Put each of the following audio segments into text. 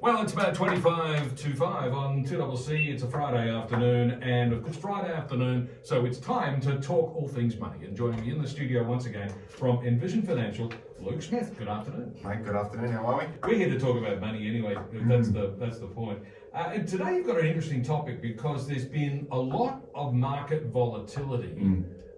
Well, it's about 25 to 5 on 2CC. It's a Friday afternoon, and it's Friday afternoon, so it's time to talk all things money. And joining me in the studio once again from Envision Financial, Luke Smith. Good afternoon. Mate, good afternoon. How are we? We're here to talk about money anyway. That's the point. And today you've got an interesting topic because there's been a lot of market volatility,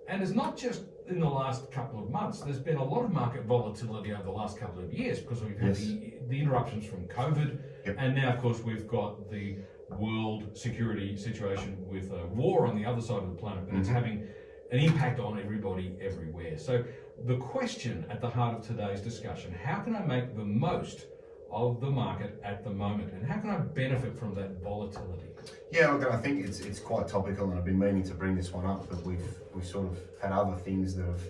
and it's not just in the last couple of months. There's been a lot of market volatility over the last couple of years because we've had the interruptions from COVID, and now of course we've got the world security situation with a war on the other side of the planet, and it's having an impact on everybody everywhere. So the question at the heart of today's discussion: how can I make the most of the market at the moment, and how can I benefit from that volatility? Yeah, look, I think it's quite topical, and I've been meaning to bring this one up, but we've sort of had other things that have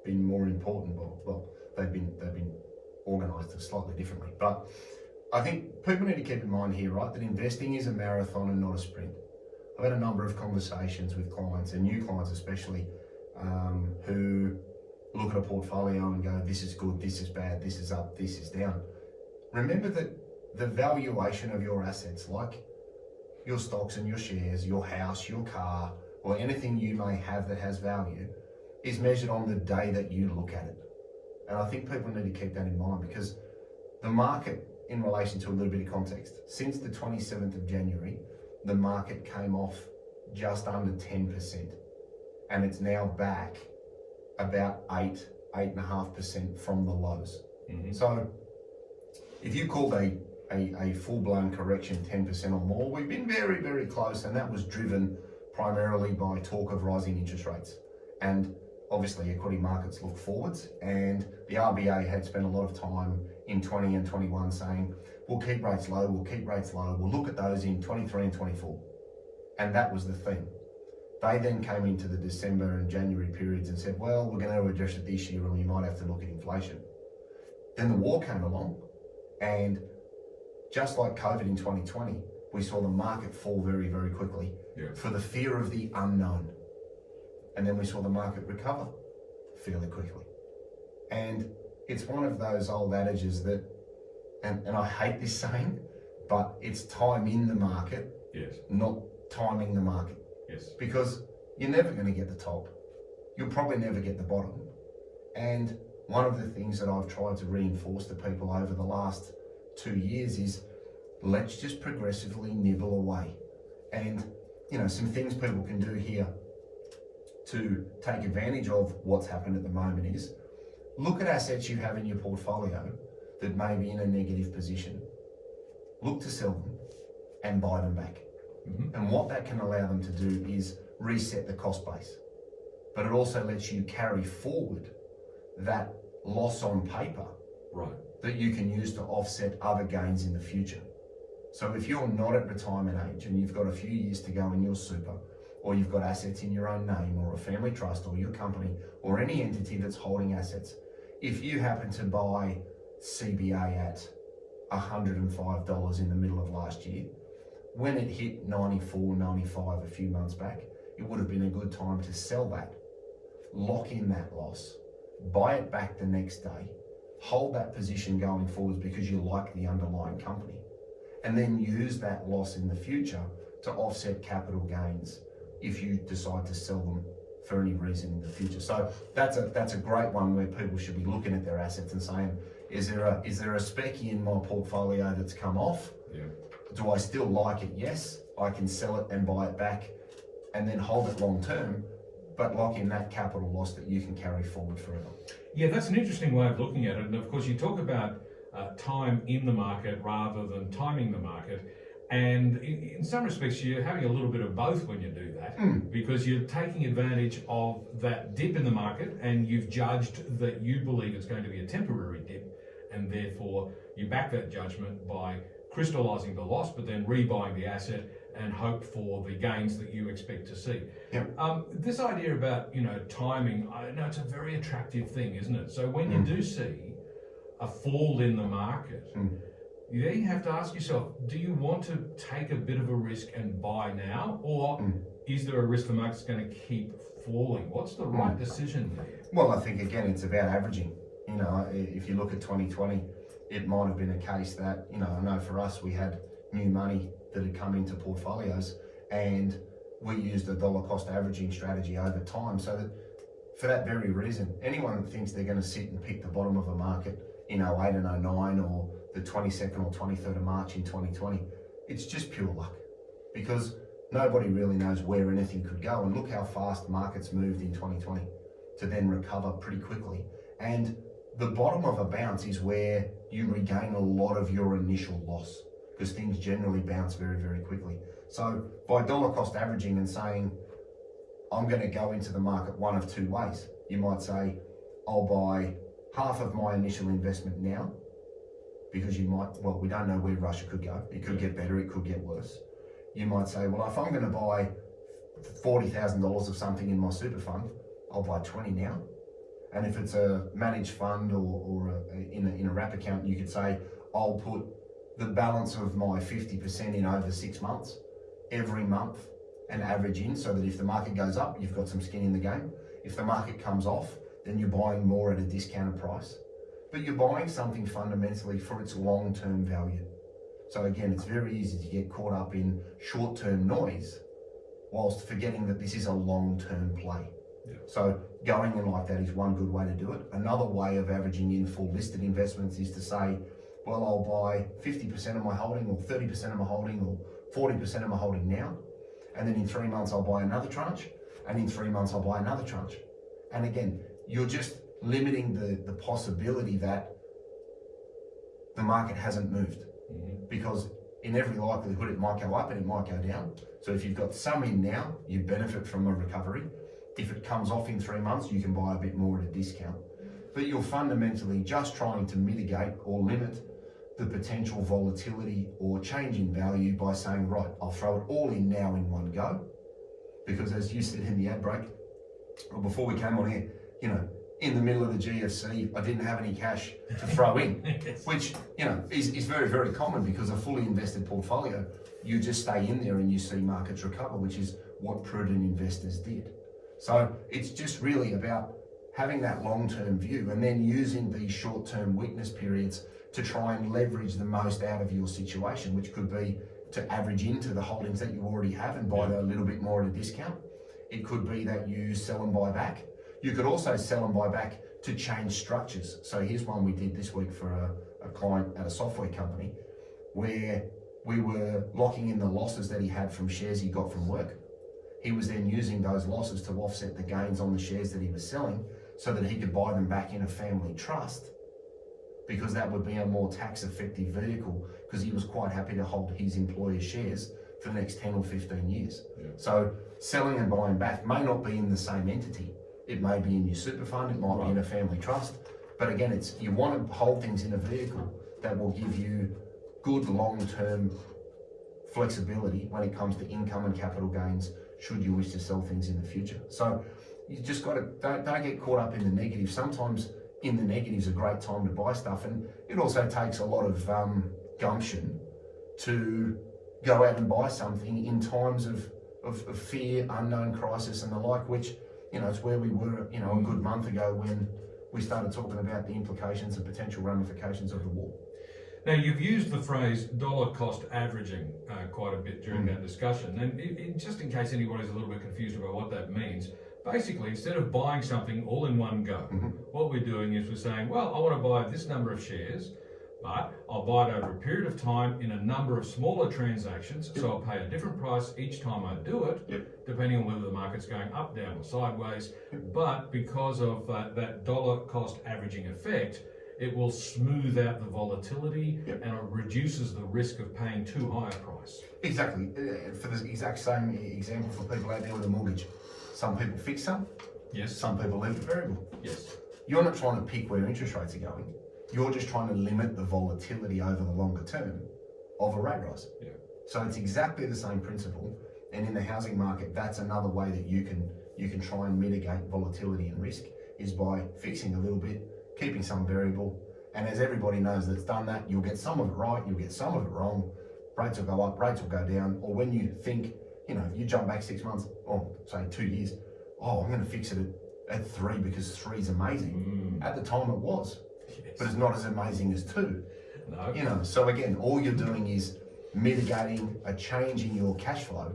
been more important. Well, they've been organised slightly differently. But I think people need to keep in mind here, right, that investing is a marathon and not a sprint. I've had a number of conversations with clients, and new clients especially, who look at a portfolio and go, this is good, this is bad, this is up, this is down. Remember that the valuation of your assets, like your stocks and your shares, your house, your car, or anything you may have that has value, is measured on the day that you look at it. And I think people need to keep that in mind, because the market, in relation to a little bit of context, since the 27th of January, the market came off just under 10%, and it's now back about 8.5% from the lows. So if you called a full-blown correction 10% or more, we've been very, very close, and that was driven primarily by talk of rising interest rates. And obviously equity markets look forwards, and the RBA had spent a lot of time in 20 and 21 saying, we'll keep rates low, we'll look at those in 23 and 24. And that was the theme. They then came into the December and January periods and said, well, we're going to address it this year and we might have to look at inflation. Then the war came along, and just like COVID in 2020, we saw the market fall very, very quickly for the fear of the unknown. And then we saw the market recover fairly quickly. And it's one of those old adages that, and I hate this saying, but it's time in the market, not timing the market. Because you're never going to get the top. You'll probably never get the bottom. And one of the things that I've tried to reinforce to people over the last 2 years is, let's just progressively nibble away. And, some things people can do here to take advantage of what's happened at the moment is, look at assets you have in your portfolio that may be in a negative position. Look to sell them and buy them back. And what that can allow them to do is reset the cost base. But it also lets you carry forward that loss on paper that you can use to offset other gains in the future. So if you're not at retirement age and you've got a few years to go in your super, or you've got assets in your own name, or a family trust, or your company, or any entity that's holding assets, if you happen to buy CBA at $105 in the middle of last year, when it hit 94, 95 a few months back, it would have been a good time to sell that, lock in that loss, buy it back the next day, hold that position going forwards because you like the underlying company, and then use that loss in the future to offset capital gains if you decide to sell them for any reason in the future. So that's a great one where people should be looking at their assets and saying, is there a specky in my portfolio that's come off? Do I still like it? Yes, I can sell it and buy it back and then hold it long term, but lock in that capital loss that you can carry forward forever. Yeah, that's an interesting way of looking at it. And of course, you talk about time in the market rather than timing the market. And in some respects, you're having a little bit of both when you do that, because you're taking advantage of that dip in the market, and you've judged that you believe it's going to be a temporary dip, and therefore you back that judgment by crystallizing the loss, but then rebuying the asset and hope for the gains that you expect to see. This idea about timing, I know it's a very attractive thing, isn't it? So when you do see a fall in the market, you have to ask yourself, do you want to take a bit of a risk and buy now, or is there a risk the market's going to keep falling? What's the right decision there? Well, I think again it's about averaging. If you look at 2020, it might have been a case that, I know for us, we had new money that had come into portfolios, and we used a dollar cost averaging strategy over time, so that for that very reason, anyone that thinks they're going to sit and pick the bottom of a market in 08 and 09 or the 22nd or 23rd of March in 2020, it's just pure luck, because nobody really knows where anything could go. And look how fast markets moved in 2020 to then recover pretty quickly. And the bottom of a bounce is where you regain a lot of your initial loss, because things generally bounce very, very quickly. So by dollar cost averaging and saying, I'm going to go into the market one of two ways. You might say, I'll buy half of my initial investment now, because we don't know where Russia could go. It could get better, it could get worse. You might say, well, if I'm going to buy $40,000 of something in my super fund, I'll buy 20 now. And if it's a managed fund or in a wrap account, you could say, I'll put the balance of my 50% in over 6 months, every month, and average in, so that if the market goes up, you've got some skin in the game. If the market comes off, then you're buying more at a discounted price. But you're buying something fundamentally for its long-term value. So again, it's very easy to get caught up in short-term noise whilst forgetting that this is a long-term play. Yeah. So going in like that is one good way to do it. Another way of averaging in full listed investments is to say, well, I'll buy 50% of my holding, or 30% of my holding, or 40% of my holding now. And then in 3 months, I'll buy another tranche. And in 3 months, I'll buy another tranche. And again, you're just limiting the possibility that the market hasn't moved. Mm-hmm. Because in every likelihood, it might go up and it might go down. So if you've got some in now, you benefit from a recovery. If it comes off in 3 months, you can buy a bit more at a discount. But you're fundamentally just trying to mitigate or limit the potential volatility or change in value by saying, right, I'll throw it all in now in one go. Because as you said in the ad break, or before we came on here, in the middle of the GFC, I didn't have any cash to throw in, which, is very, very common, because a fully invested portfolio, you just stay in there and you see markets recover, which is what prudent investors did. So it's just really about having that long-term view and then using these short-term weakness periods to try and leverage the most out of your situation, which could be to average into the holdings that you already have and buy a little bit more at a discount. It could be that you sell and buy back. You could also sell and buy back to change structures. So here's one we did this week for a client at a software company, where we were locking in the losses that he had from shares he got from work. He was then using those losses to offset the gains on the shares that he was selling, so that he could buy them back in a family trust, because that would be a more tax effective vehicle, because he was quite happy to hold his employer's shares for the next 10 or 15 years. Yeah. So selling and buying back may not be in the same entity. It may be in your super fund, it might be in a family trust. But again, you want to hold things in a vehicle that will give you good long-term flexibility when it comes to income and capital gains, should you wish to sell things in the future. So you just got to, don't get caught up in the negative. Sometimes in the negative is a great time to buy stuff, and it also takes a lot of gumption to go out and buy something in times of fear, unknown crisis and the like, which, it's where we were, a good month ago when we started talking about the implications and potential ramifications of the war. Now, you've used the phrase dollar cost averaging quite a bit during that discussion, and just in case anybody's a little bit confused about what that means, basically, instead of buying something all in one go, what we're doing is we're saying, well, I want to buy this number of shares, but I'll buy it over a period of time in a number of smaller transactions, so I'll pay a different price each time I do it, depending on whether the market's going up, down, or sideways. But because of that dollar cost averaging effect, it will smooth out the volatility and it reduces the risk of paying too high a price. Exactly. For the exact same example for people out there with a mortgage. Some people fix some. Yes. Some people leave it variable. Yes. You're not trying to pick where interest rates are going. You're just trying to limit the volatility over the longer term of a rate rise. Yeah. So it's exactly the same principle. And in the housing market, that's another way that you can try and mitigate volatility and risk, is by fixing a little bit, keeping some variable. And as everybody knows that's done that, you'll get some of it right, you'll get some of it wrong. Rates will go up, rates will go down. Or when you think, you jump back 6 months, or say 2 years, I'm going to fix it at 3 because 3 is amazing. At the time it was, but it's not as amazing as 2. No. You know, so again, all you're doing is mitigating a change in your cash flow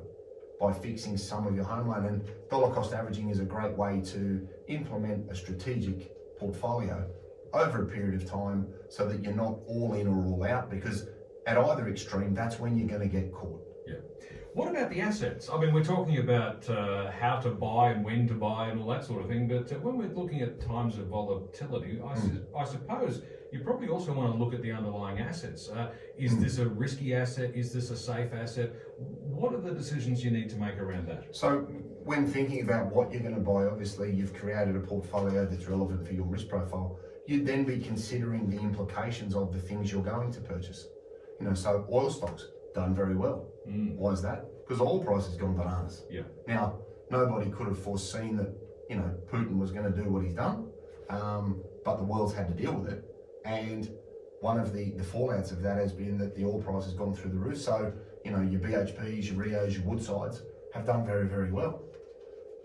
by fixing some of your home loan. And dollar cost averaging is a great way to implement a strategic portfolio over a period of time so that you're not all in or all out, because at either extreme, that's when you're going to get caught. Yeah. What about the assets? I mean, we're talking about how to buy and when to buy and all that sort of thing, but when we're looking at times of volatility, I suppose you probably also want to look at the underlying assets. Is this a risky asset? Is this a safe asset? What are the decisions you need to make around that? So when thinking about what you're going to buy, obviously you've created a portfolio that's relevant for your risk profile. You'd then be considering the implications of the things you're going to purchase. You know, so oil stocks done very well. Why is that? Because oil price has gone bananas. Yeah. Now, nobody could have foreseen that, you know, Putin was going to do what he's done, but the world's had to deal with it. And one of the fallouts of that has been that the oil price has gone through the roof. So, you know, your BHPs, your Rios, your Woodsides have done very, very well.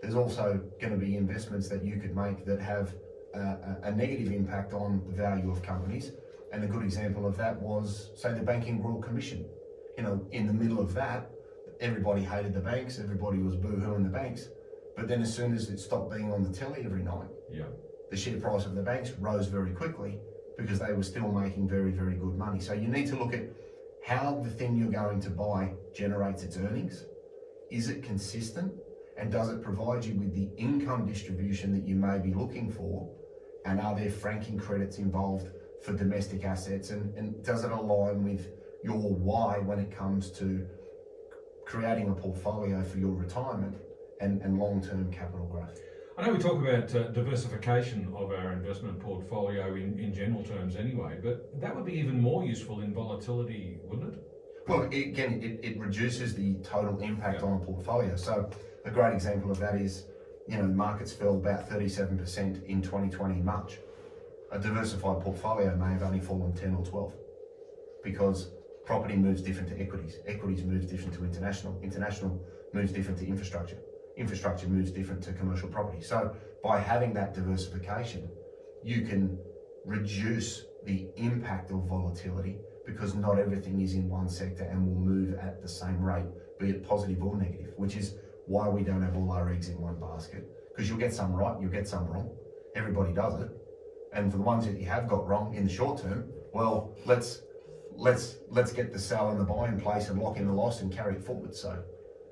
There's also going to be investments that you could make that have a negative impact on the value of companies. And a good example of that was, say, the Banking Royal Commission. You know, in the middle of that, everybody hated the banks, everybody was boo-hooing the banks. But then as soon as it stopped being on the telly every night, the share price of the banks rose very quickly because they were still making very, very good money. So you need to look at how the thing you're going to buy generates its earnings. Is it consistent? And does it provide you with the income distribution that you may be looking for? And are there franking credits involved for domestic assets? And does it align with your why when it comes to creating a portfolio for your retirement and long-term capital growth? I know we talk about diversification of our investment portfolio in general terms anyway, but that would be even more useful in volatility, wouldn't it? Well, it reduces the total impact on a portfolio. So a great example of that is, you know, markets fell about 37% in 2020 March. A diversified portfolio may have only fallen 10 or 12 because property moves different to equities. Equities moves different to international. International moves different to infrastructure. Infrastructure moves different to commercial property. So by having that diversification, you can reduce the impact of volatility because not everything is in one sector and will move at the same rate, be it positive or negative, which is why we don't have all our eggs in one basket. Because you'll get some right, you'll get some wrong. Everybody does it. And for the ones that you have got wrong in the short term, well, let's get the sell and the buy in place and lock in the loss and carry it forward. So,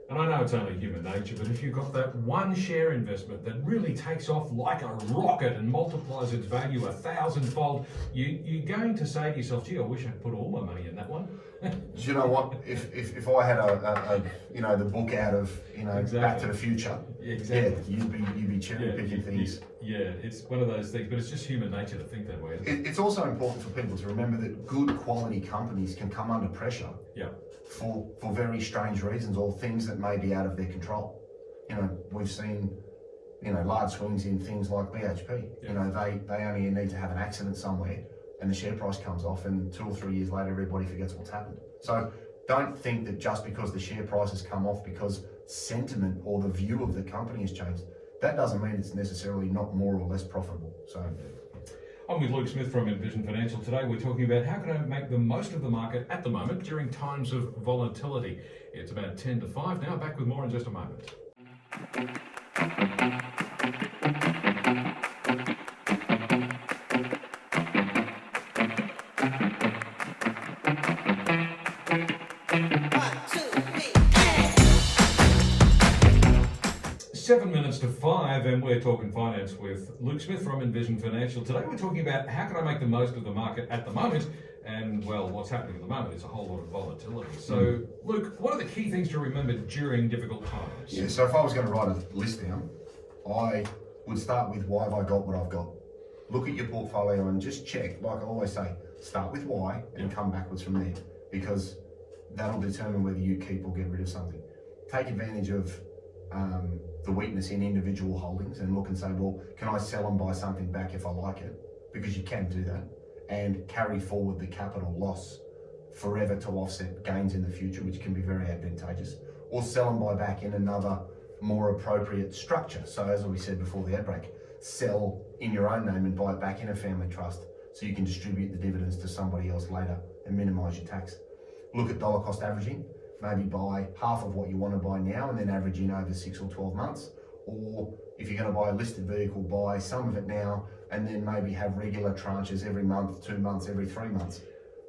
and I know it's only human nature, but if you've got that one share investment that really takes off like a rocket and multiplies its value 1,000-fold, you're going to say to yourself, gee, I wish I'd put all my money in that one. Do you know what? If I had a you know, the book out of, you know, Back to the Future, yeah, you'd be cherry picking things. Yeah, it's one of those things, but it's just human nature to think that way. It's also important for people to remember that good quality companies can come under pressure. Yeah. For very strange reasons or things that may be out of their control. You know, we've seen, you know, large swings in things like BHP. You know, they only need to have an accident somewhere and the share price comes off and 2 or 3 years later everybody forgets what's happened. So don't think that just because the share price has come off because sentiment or the view of the company has changed, that doesn't mean it's necessarily not more or less profitable. So I'm with Luke Smith from Envision Financial. Today we're talking about how can I make the most of the market at the moment during times of volatility. It's about 10 to 5 now. Back with more in just a moment. 7 minutes to 5 and we're talking finance with Luke Smith from Envision Financial. Today we're talking about how can I make the most of the market at the moment, and well, what's happening at the moment is a whole lot of volatility. So Luke, what are the key things to remember during difficult times? Yeah, so if I was going to write a list down, I would start with why have I got what I've got. Look at your portfolio and just check, like I always say, start with why and come backwards from there, because that'll determine whether you keep or get rid of something. Take advantage of the weakness in individual holdings and look and say, well, can I sell and buy something back if I like it? Because you can do that and carry forward the capital loss forever to offset gains in the future, which can be very advantageous, or sell and buy back in another more appropriate structure. So as we said before the ad break, sell in your own name and buy it back in a family trust so you can distribute the dividends to somebody else later and minimise your tax. Look at dollar cost averaging. Maybe buy half of what you want to buy now and then average in over 6 or 12 months. Or if you're going to buy a listed vehicle, buy some of it now and then maybe have regular tranches every month, 2 months, every 3 months.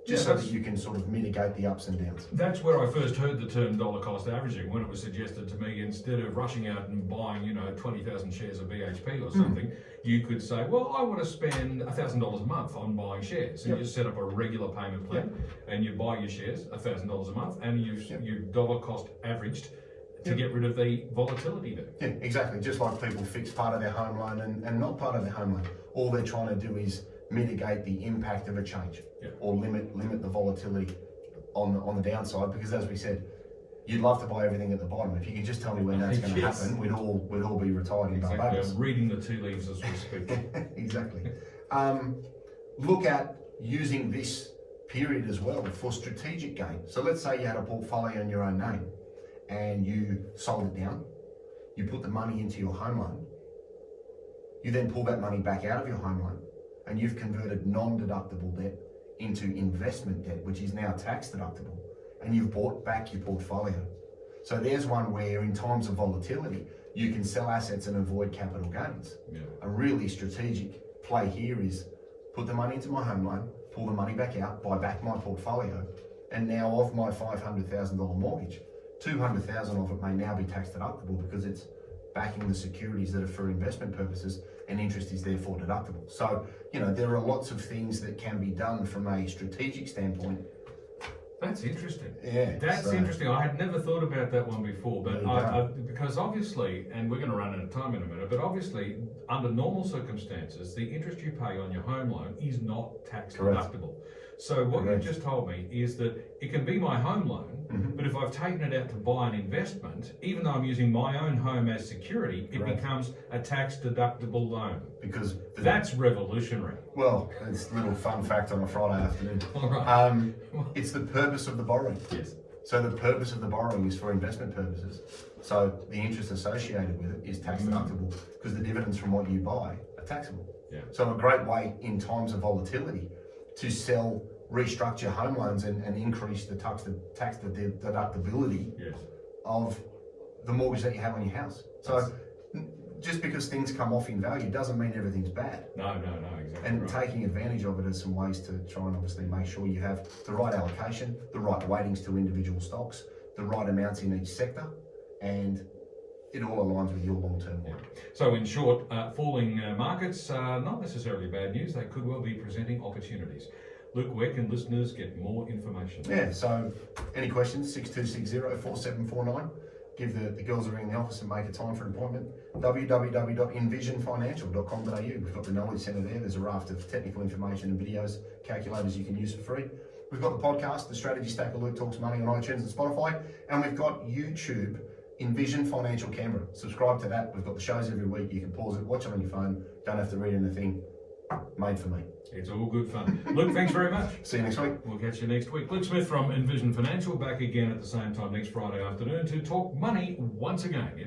Just so that you can sort of mitigate the ups and downs. That's where I first heard the term dollar cost averaging, when it was suggested to me, instead of rushing out and buying, 20,000 shares of BHP or something, you could say, well, I want to spend $1,000 a month on buying shares. And you just set up a regular payment plan and you buy your shares, $1,000 a month, and you've dollar cost averaged to get rid of the volatility there. Yeah, exactly. Just like people fix part of their home loan and not part of their home loan. All they're trying to do is mitigate the impact of a change or limit the volatility on the downside, because as we said, you'd love to buy everything at the bottom. If you could just tell me when that's going to happen, we'd all be retired in Barbados. I'm reading the tea leaves as we speak. Exactly. Look at using this period as well for strategic gain. So let's say you had a portfolio in your own name and you sold it down, you put the money into your home loan, you then pull that money back out of your home loan, and you've converted non-deductible debt into investment debt, which is now tax deductible, and you've bought back your portfolio. So there's one where in times of volatility, you can sell assets and avoid capital gains. Yeah. A really strategic play here is put the money into my home loan, pull the money back out, buy back my portfolio, and now of my $500,000 mortgage, 200,000 of it may now be tax deductible because it's backing the securities that are for investment purposes, and interest is therefore deductible. So, there are lots of things that can be done from a strategic standpoint. That's interesting. Yeah. That's interesting. I had never thought about that one before, but because obviously, and we're going to run out of time in a minute, but obviously, under normal circumstances, the interest you pay on your home loan is not tax deductible. So what you just told me is that it can be my home loan, but if I've taken it out to buy an investment, even though I'm using my own home as security, it becomes a tax deductible loan. Because that's revolutionary. Well, it's a little fun fact on a Friday afternoon. All right. It's the purpose of the borrowing. Yes. So the purpose of the borrowing is for investment purposes. So the interest associated with it is tax deductible because the dividends from what you buy are taxable. Yeah. So a great way in times of volatility to restructure home loans and increase the tax deductibility of the mortgage that you have on your house. So just because things come off in value doesn't mean everything's bad. No, exactly. And taking advantage of it is some ways to try and obviously make sure you have the right allocation, the right weightings to individual stocks, the right amounts in each sector, and it all aligns with your long-term goal. So in short, falling markets are not necessarily bad news. They could well be presenting opportunities. Luke, where can listeners get more information? Yeah, so any questions, 6260-4749. Give the girls a ring in the office and make a time for an appointment. www.envisionfinancial.com.au. We've got the Knowledge Centre there. There's a raft of technical information and videos, calculators you can use for free. We've got the podcast, The Strategy Stack of Luke Talks Money, on iTunes and Spotify. And we've got YouTube, Envision Financial Canberra. Subscribe to that. We've got the shows every week. You can pause it, watch it on your phone. Don't have to read anything. Made for me. It's all good fun. Luke, thanks very much. See you next week. We'll catch you next week. Luke Smith from Envision Financial, back again at the same time next Friday afternoon to talk money once again.